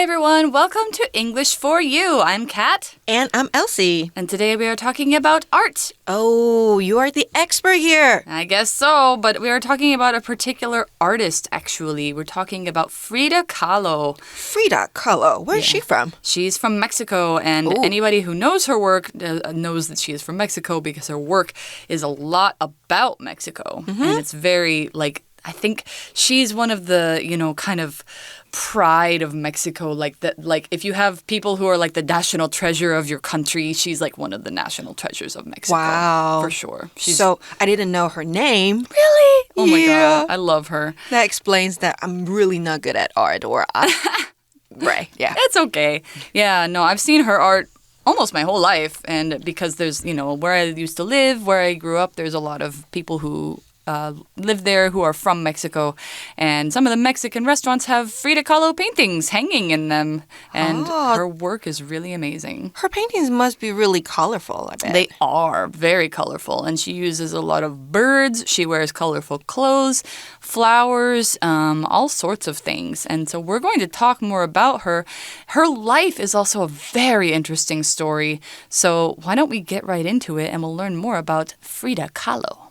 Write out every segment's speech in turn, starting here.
everyone. Welcome to English for You. I'm Kat. And I'm Elsie. And today we are talking about art. Oh, you are the expert here. I guess so, but we are talking about a particular artist, actually. We're talking about Frida Kahlo. Frida Kahlo. Where is she from? She's from Mexico, and anybody who knows her work knows that she is from Mexico because her work is a lot about Mexico. And it's very, I think she's one of the, kind of pride of Mexico. If you have people who are like the national treasure of your country, she's like one of the national treasures of Mexico. Wow. For sure. So I didn't know her name. Really? Oh my God. I love her. That explains that I'm really not good at art Right. Yeah. It's okay. Yeah, no, I've seen her art almost my whole life. And because there's, where I used to live, where I grew up, there's a lot of people who live there who are from Mexico, and some of the Mexican restaurants have Frida Kahlo paintings hanging in them, and her work is really amazing. Her paintings must be really colorful, I bet. They are very colorful, and she uses a lot of birds. She wears colorful clothes, flowers, all sorts of things, and so we're going to talk more about her. Her life is also a very interesting story, so why don't we get right into it, and we'll learn more about Frida Kahlo.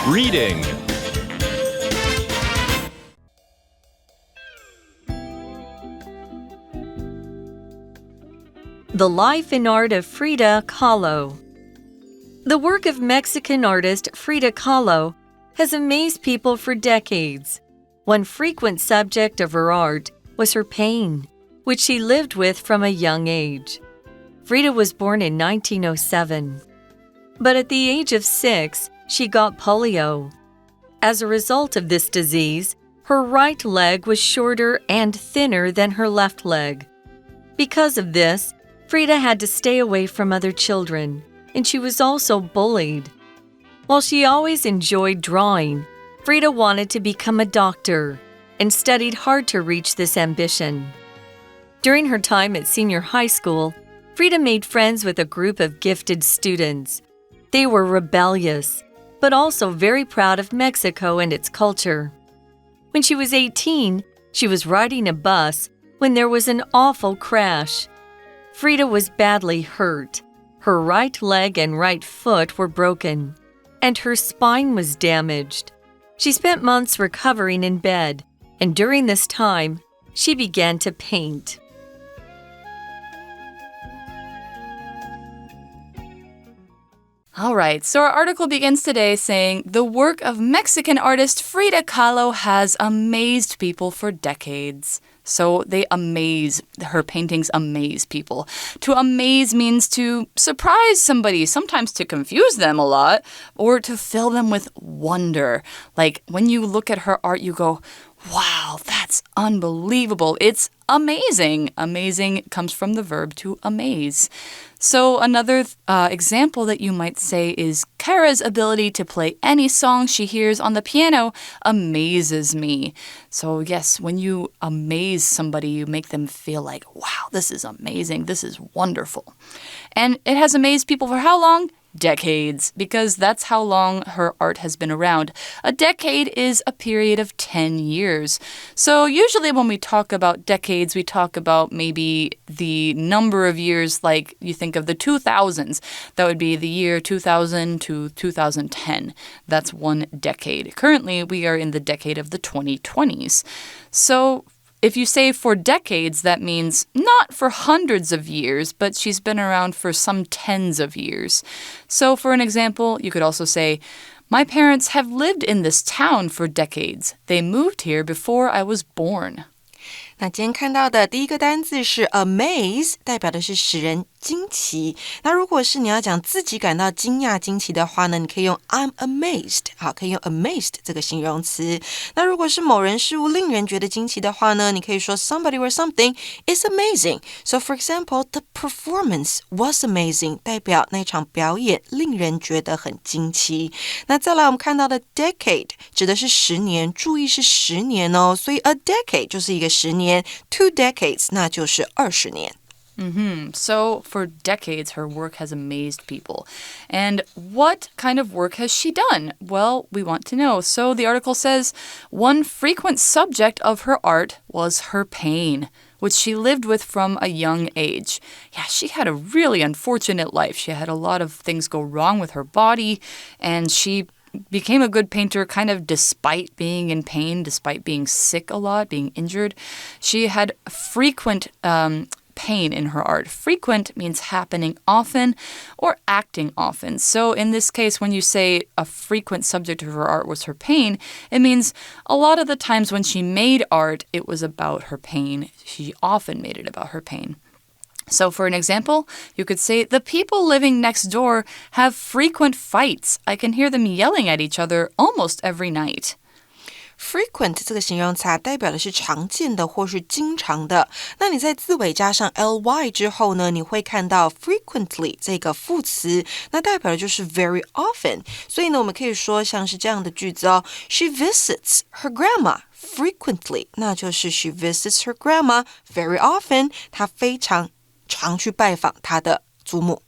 Reading. The Life and Art of Frida Kahlo. The work of Mexican artist Frida Kahlo has amazed people for decades. One frequent subject of her art was her pain, which she lived with from a young age. Frida was born in 1907. But at the age of 6, she got polio. As a result of this disease, her right leg was shorter and thinner than her left leg. Because of this, Frida had to stay away from other children, and she was also bullied. While she always enjoyed drawing, Frida wanted to become a doctor and studied hard to reach this ambition. During her time at senior high school, Frida made friends with a group of gifted students. They were rebellious, but also very proud of Mexico and its culture. When she was 18, she was riding a bus when there was an awful crash. Frida was badly hurt. Her right leg and right foot were broken, and her spine was damaged. She spent months recovering in bed, and during this time, she began to paint. All right, so our article begins today saying, the work of Mexican artist Frida Kahlo has amazed people for decades. So her paintings amaze people. To amaze means to surprise somebody, sometimes to confuse them a lot, or to fill them with wonder. Like when you look at her art, you go, wow, that's unbelievable. It's amazing. Amazing comes from the verb to amaze. So another example that you might say is Kara's ability to play any song she hears on the piano amazes me. So yes, when you amaze somebody, you make them feel like, wow, this is amazing. This is wonderful. And it has amazed people for how long? Decades, because that's how long her art has been around. A decade is a period of 10 years. So usually when we talk about decades, we talk about maybe the number of years, like you think of the 2000s. That would be the year 2000 to 2010. That's one decade. Currently, we are in the decade of the 2020s. So if you say for decades, that means not for hundreds of years, but she's been around for some tens of years. So for an example, you could also say, my parents have lived in this town for decades. They moved here before I was born. 那今天看到的第一个单字是 amaze， 代表的是使人惊奇。那如果是你要讲自己感到惊讶惊奇的话呢，你可以用 I'm amazed， 好，可以用 amazed 这个形容词。那如果是某人事物令人觉得惊奇的话呢，你可以说 somebody or something is amazing. So for example, the performance was amazing， 代表那场表演令人觉得很惊奇。那再来我们看到的 decade 指的是10年，注意是10年哦，所以 a decade 就是一个10年， 2 decades 那就是20年。So for decades, her work has amazed people. And what kind of work has she done? Well, we want to know. So the article says, one frequent subject of her art was her pain, which she lived with from a young age. Yeah, she had a really unfortunate life. She had a lot of things go wrong with her body, and she became a good painter kind of despite being in pain, despite being sick a lot, being injured. She had frequent pain in her art. Frequent means happening often or acting often. So in this case, when you say a frequent subject of her art was her pain, it means a lot of the times when she made art, it was about her pain. She often made it about her pain. So for an example, you could say, the people living next door have frequent fights. I can hear them yelling at each other almost every night. Frequent 这个形容词代表的是常见的或是经常的。那你在字尾加上 ly 之后呢，你会看到 frequently 这个副词，那代表的就是 very often。所以呢，我们可以说像是这样的句子哦 ，She visits her grandma frequently， 那就是 she visits her grandma very often， 她非常常去拜访她的祖母。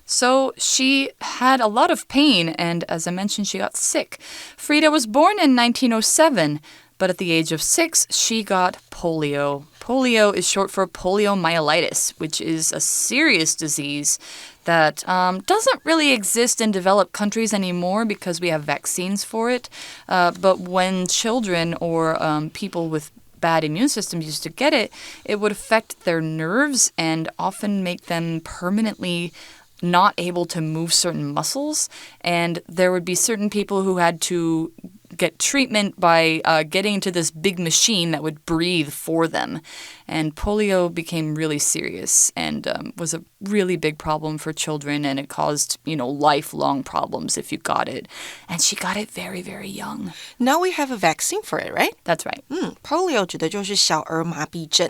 So she had a lot of pain, and as I mentioned, she got sick. Frida was born in 1907, but at the age of 6, she got polio. Polio is short for poliomyelitis, which is a serious disease that doesn't really exist in developed countries anymore because we have vaccines for it. But when children or people with bad immune systems used to get it, it would affect their nerves and often make them permanently not able to move certain muscles, and there would be certain people who had to get treatment by getting into this big machine that would breathe for them. And polio became really serious and was a really big problem for children, and it caused, lifelong problems if you got it. And she got it very, very young. Now we have a vaccine for it, right? That's right. Polio 指的就是小儿麻痹症。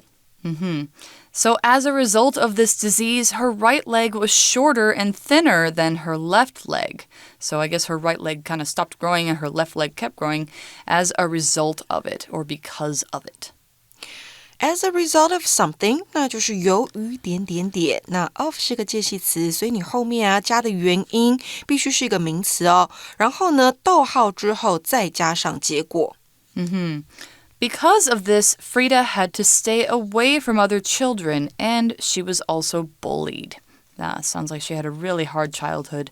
So as a result of this disease, her right leg was shorter and thinner than her left leg. So I guess her right leg kind of stopped growing and her left leg kept growing as a result of it or because of it. As a result of something, 那就是由于点点点。那 of 是个介系词，所以你后面加的原因必须是一个名词哦。然后呢，逗号之後再加上結果。Because of this, Frida had to stay away from other children, and she was also bullied. That sounds like she had a really hard childhood.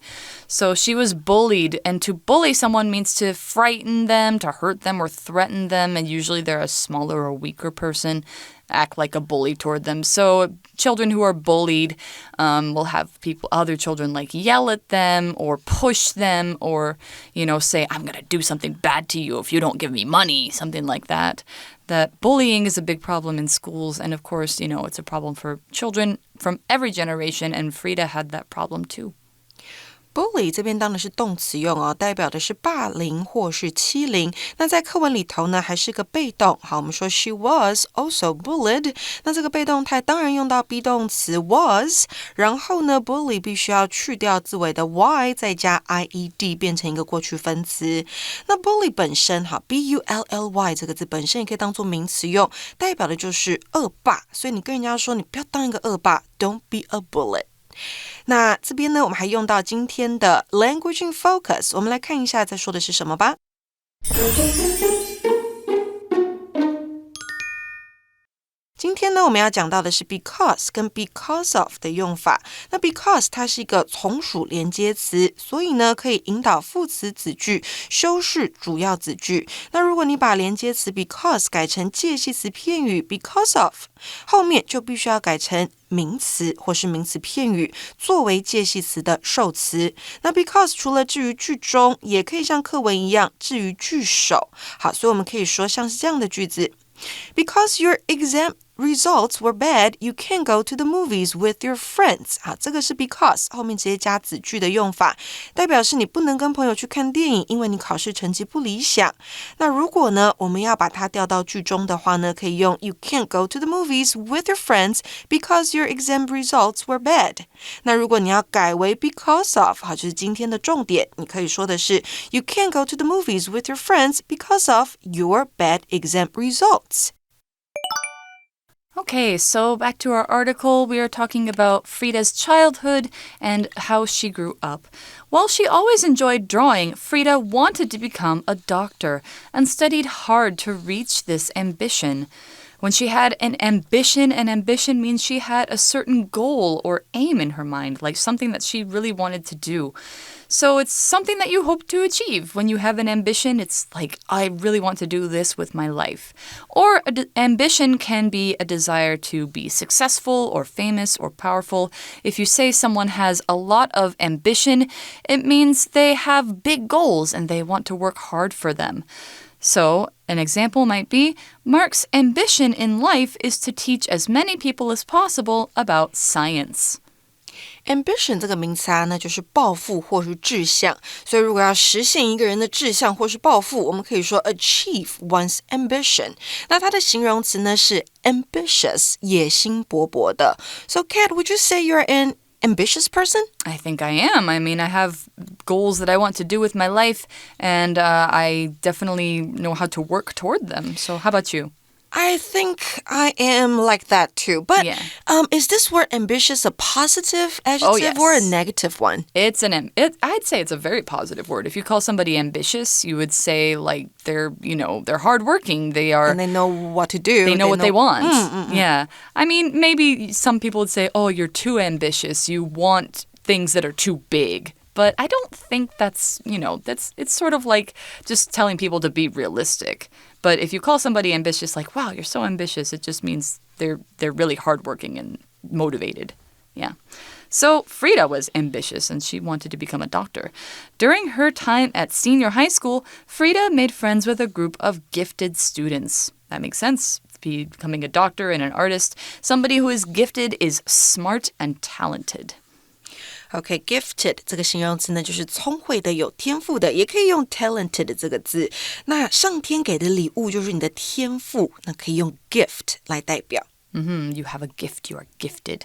So she was bullied, and to bully someone means to frighten them, to hurt them, or threaten them, and usually they're a smaller or weaker person, act like a bully toward them. So children who are bullied will have other children yell at them or push them or, say, I'm going to do something bad to you if you don't give me money, something like that. That bullying is a big problem in schools, and of course, it's a problem for children from every generation, and Frida had that problem too. Bully 这边当然是动词用哦，代表的是霸凌或是欺凌。那在课文里头呢，还是个被动。好，我们说 she was also bullied。那这个被动态当然用到 be 动词 was， 然后呢 bully 必须要去掉字尾的 y， 再加 ied 变成一个过去分词。那 bully 本身哈 bully 这个字本身也可以当做名词用，代表的就是恶霸。所以你跟人家说你不要当一个恶霸 ，don't be a bully。那这边呢，我们还用到今天的 language in focus， 我们来看一下在说的是什么吧。今天呢，我们要讲到的是 because 跟 because of 的用法。那 because 它是一个从属连接词，所以呢，可以引导副词子句，修饰主要子句。那如果你把连接词 because 改成介系词片语 because of， 后面就必须要改成名词或是名词片语作为介系词的受词。那 because 除了置于句中，也可以像课文一样置于句首。好，所以我们可以说像是这样的句子 ：Because your exam results were bad, you can't go to the movies with your friends. 好，这个是 because 后面直接加子句的用法，代表是你不能跟朋友去看电影，因为你考试成绩不理想。那如果呢，我们要把它调到句中的话呢，可以用 You can't go to the movies with your friends because your exam results were bad. 那如果你要改为 because of， 好，就是今天的重点，你可以说的是 You can't go to the movies with your friends because of your bad exam results. Okay, so back to our article, we are talking about Frida's childhood and how she grew up. While she always enjoyed drawing, Frida wanted to become a doctor and studied hard to reach this ambition. When she had an ambition means she had a certain goal or aim in her mind, like something that she really wanted to do. So it's something that you hope to achieve. When you have an ambition, it's like, I really want to do this with my life. Or ambition can be a desire to be successful or famous or powerful. If you say someone has a lot of ambition, it means they have big goals and they want to work hard for them. So, an example might be, Mark's ambition in life is to teach as many people as possible about science. Ambition 这个名词呢，就是抱负或是志向。所以如果要实现一个人的志向或是抱负，我们可以说 achieve one's ambition。那它的形容词呢是 ambitious， 野心勃勃的。So, Kat, would you say you're an ambitious person? I think I am. I mean, I have goals that I want to do with my life, and I definitely know how to work toward them. So how about you? I think I am like that too. But Yeah. Is this word ambitious a positive adjective Oh, yes. or a negative one? I'd say it's a very positive word. If you call somebody ambitious, you would say like they're hardworking. They are. And they know what to do. They know what they want. Yeah. I mean, maybe some people would say, oh, you're too ambitious. You want things that are too big. But I don't think that's it's sort of like just telling people to be realistic. But if you call somebody ambitious, like, wow, you're so ambitious, it just means they're really hardworking and motivated. Yeah. So Frida was ambitious and she wanted to become a doctor. During her time at senior high school, Frida made friends with a group of gifted students. That makes sense. Becoming a doctor and an artist, somebody who is gifted is smart and talented. OK, gifted 这个形容词呢，就是聪慧的、有天赋的，也可以用 talented 这个字。那上天给的礼物就是你的天赋，那可以用 gift 来代表。You have a gift, you are gifted.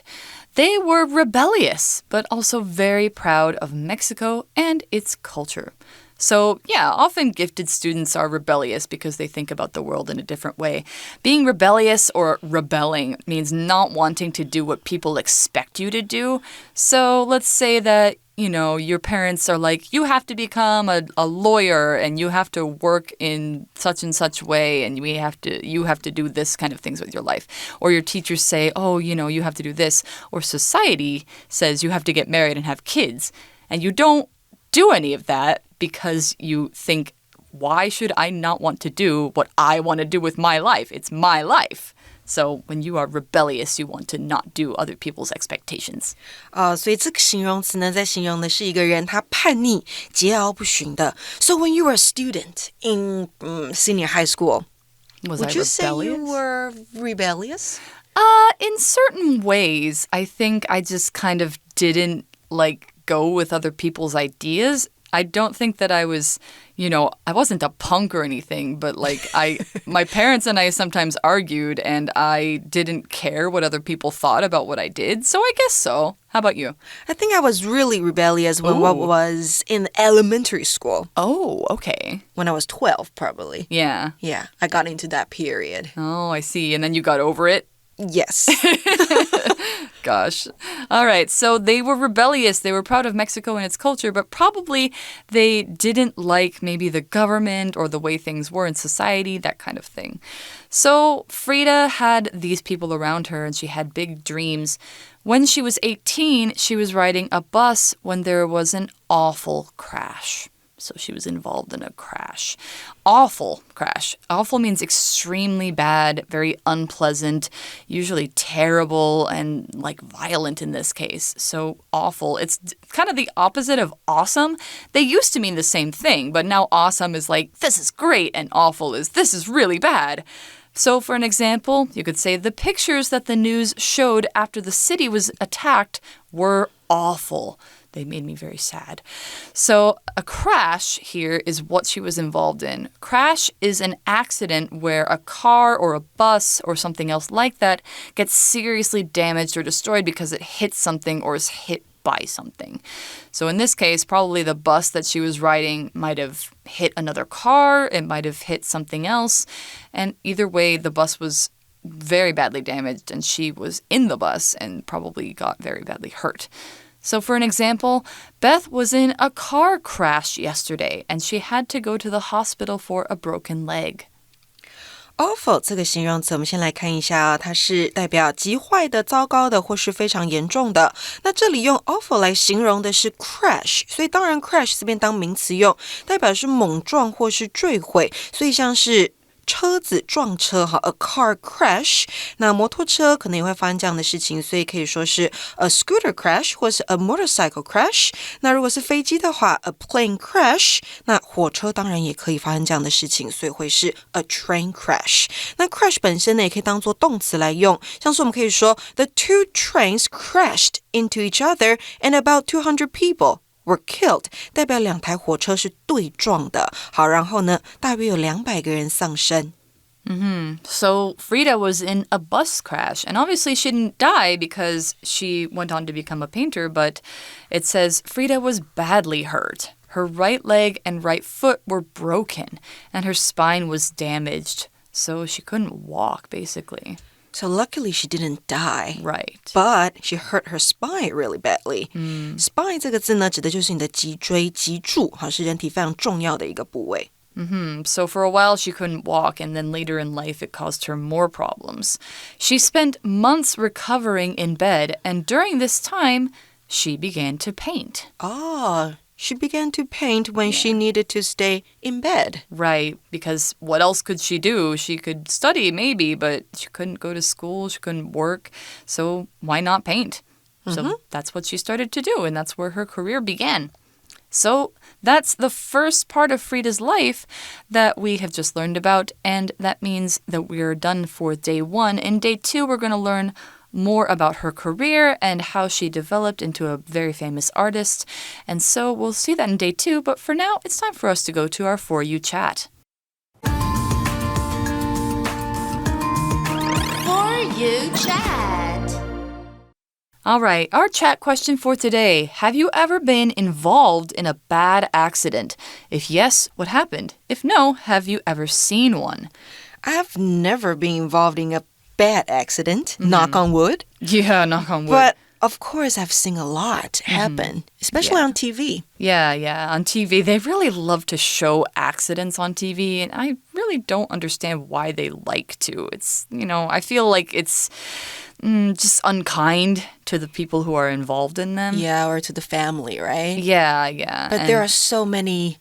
They were rebellious, but also very proud of Mexico and its culture. So, yeah, often gifted students are rebellious because they think about the world in a different way. Being rebellious or rebelling means not wanting to do what people expect you to do. So, let's say that, your parents are like, you have to become a lawyer and you have to work in such and such way and you have to do this kind of things with your life. Or your teachers say, oh, you have to do this. Or society says you have to get married and have kids. And you don't do any of that because you think, why should I not want to do what I want to do with my life? It's my life. So when you are rebellious, you want to not do other people's expectations. 所以这个形容词呢，在形容的是一个人他叛逆、桀骜不驯的。So when you were a student in senior high school, would you say you were rebellious? In certain ways, I think I just kind of didn't go with other people's ideas. I don't think that I was, I wasn't a punk or anything, but my parents and I sometimes argued and I didn't care what other people thought about what I did. So I guess so. How about you? I think I was really rebellious when I was in elementary school. Oh, okay. When I was 12, probably. Yeah. Yeah, I got into that period. Oh, I see. And then you got over it? Yes. Gosh. All right. So they were rebellious. They were proud of Mexico and its culture, but probably they didn't like maybe the government or the way things were in society, that kind of thing. So Frida had these people around her and she had big dreams. When she was 18, she was riding a bus when there was an awful crash. So she was involved in a crash. Awful crash. Awful means extremely bad, very unpleasant, usually terrible and violent in this case. So awful. It's kind of the opposite of awesome. They used to mean the same thing, but now awesome is this is great and awful is this is really bad. So for an example, you could say the pictures that the news showed after the city was attacked were awful. They made me very sad. So a crash here is what she was involved in. Crash is an accident where a car or a bus or something else like that gets seriously damaged or destroyed because it hits something or is hit by something. So in this case, probably the bus that she was riding might have hit another car. It might have hit something else. And either way, the bus was very badly damaged, and she was in the bus and probably got very badly hurt. So for an example, Beth was in a car crash yesterday, and she had to go to the hospital for a broken leg. Awful 这个形容词，我们先来看一下啊，它是代表极坏的、糟糕的，或是非常严重的。那这里用 awful 来形容的是 crash， 所以当然 crash 这边当名词用，代表是猛撞或是坠毁，所以像是车子撞车，a car crash， 那摩托车可能也会发生这样的事情，所以可以说是 a scooter crash 或是 a motorcycle crash。那如果是飞机的话 a plane crash， 那火车当然也可以发生这样的事情，所以会是 a train crash。那 crash 本身呢也可以当作动词来用，像是我们可以说 the two trains crashed into each other and about 200 people。were killed， 代表两台火车是对撞的。好，然后呢，大约有200个人丧生。So Frida was in a bus crash, and obviously she didn't die because she went on to become a painter, but it says Frida was badly hurt. Her right leg and right foot were broken, and her spine was damaged, so she couldn't walk, basically. So luckily she didn't die. Right. But she hurt her spine really badly. Spine 这个字呢，指的就是你的脊椎、脊柱，是人体非常重要的一个部位。So for a while she couldn't walk, and then later in life it caused her more problems. She spent months recovering in bed, and during this time, she began to paint. She began to paint when she needed to stay in bed. Right, because what else could she do? She could study maybe, but she couldn't go to school, she couldn't work, so why not paint? So that's what she started to do, and that's where her career began. So that's the first part of Frida's life that we have just learned about, and that means that we're done for day 1. In day 2, we're going to learn more about her career and how she developed into a very famous artist. And so we'll see that in day 2, but for now, it's time for us to go to our For You chat. For You chat. All right, our chat question for today. Have you ever been involved in a bad accident? If yes, what happened? If no, have you ever seen one? I've never been involved in a bad accident, knock on wood. Yeah, knock on wood. But of course, I've seen a lot happen, especially on TV. Yeah, on TV. They really love to show accidents on TV, and I really don't understand why they like to. It's, I feel like it's just unkind to the people who are involved in them. Yeah, or to the family, right? Yeah. But there are so many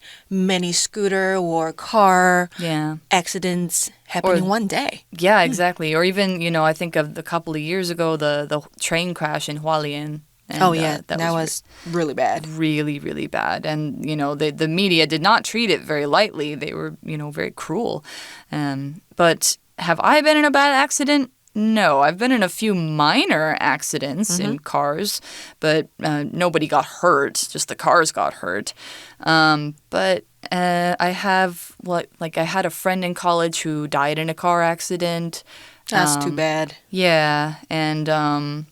scooter or car Yeah. accidents happening one day. Yeah, exactly. Or even, I think of a couple of years ago, the train crash in Hualien. And, that was really bad. Really, really bad. And, the media did not treat it very lightly. They were, very cruel. But have I been in a bad accident? No, I've been in a few minor accidents in cars, but nobody got hurt. Just the cars got hurt. But I have, I had a friend in college who died in a car accident. That's too bad. Yeah, and I'm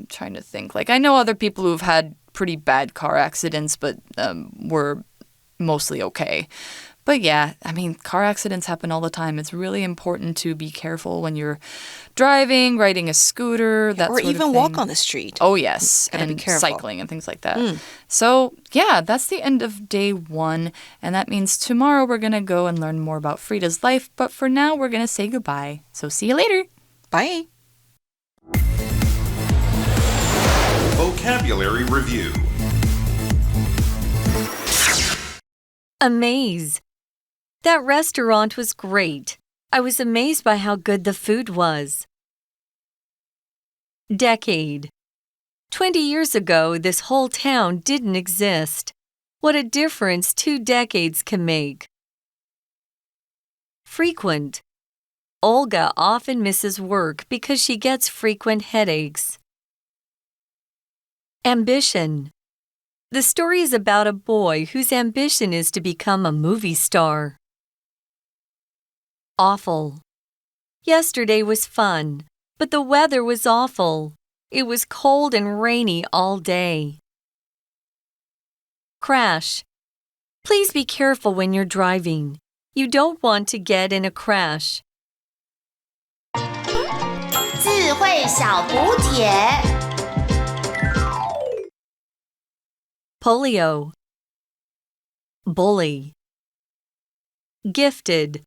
trying to think. I know other people who've had pretty bad car accidents, but were mostly okay. But yeah, car accidents happen all the time. It's really important to be careful when you're driving, riding a scooter, that or sort of even thing. walk on the street. Oh, yes. Gotta be and careful. Cycling and things like that. So, yeah, that's the end of day 1. And that means tomorrow we're going to go and learn more about Frida's life. But for now, we're going to say goodbye. So see you later. Bye. Vocabulary Review. Amaze. That restaurant was great. I was amazed by how good the food was. Decade. 20 years ago, this whole town didn't exist. What a difference 2 decades can make. Frequent. Olga often misses work because she gets frequent headaches. Ambition. The story is about a boy whose ambition is to become a movie star. Awful. Yesterday was fun, but the weather was awful. It was cold and rainy all day. Crash. Please be careful when you're driving. You don't want to get in a crash. 慧小补帖。polio, bully, gifted,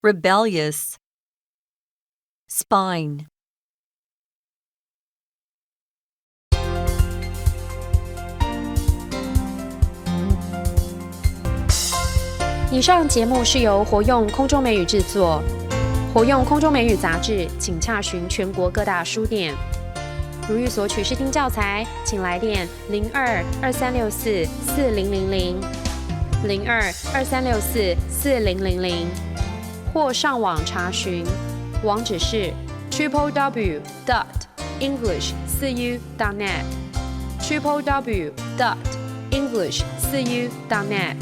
rebellious, spine. 以上节目是由活用空中美语制作，活用空中美语杂志，请洽询全国各大书店。如欲索取试听教材，请来电02-2364-4000 02-2364-4000，或上网查询，网址是 www.english4u.net www.english4u.net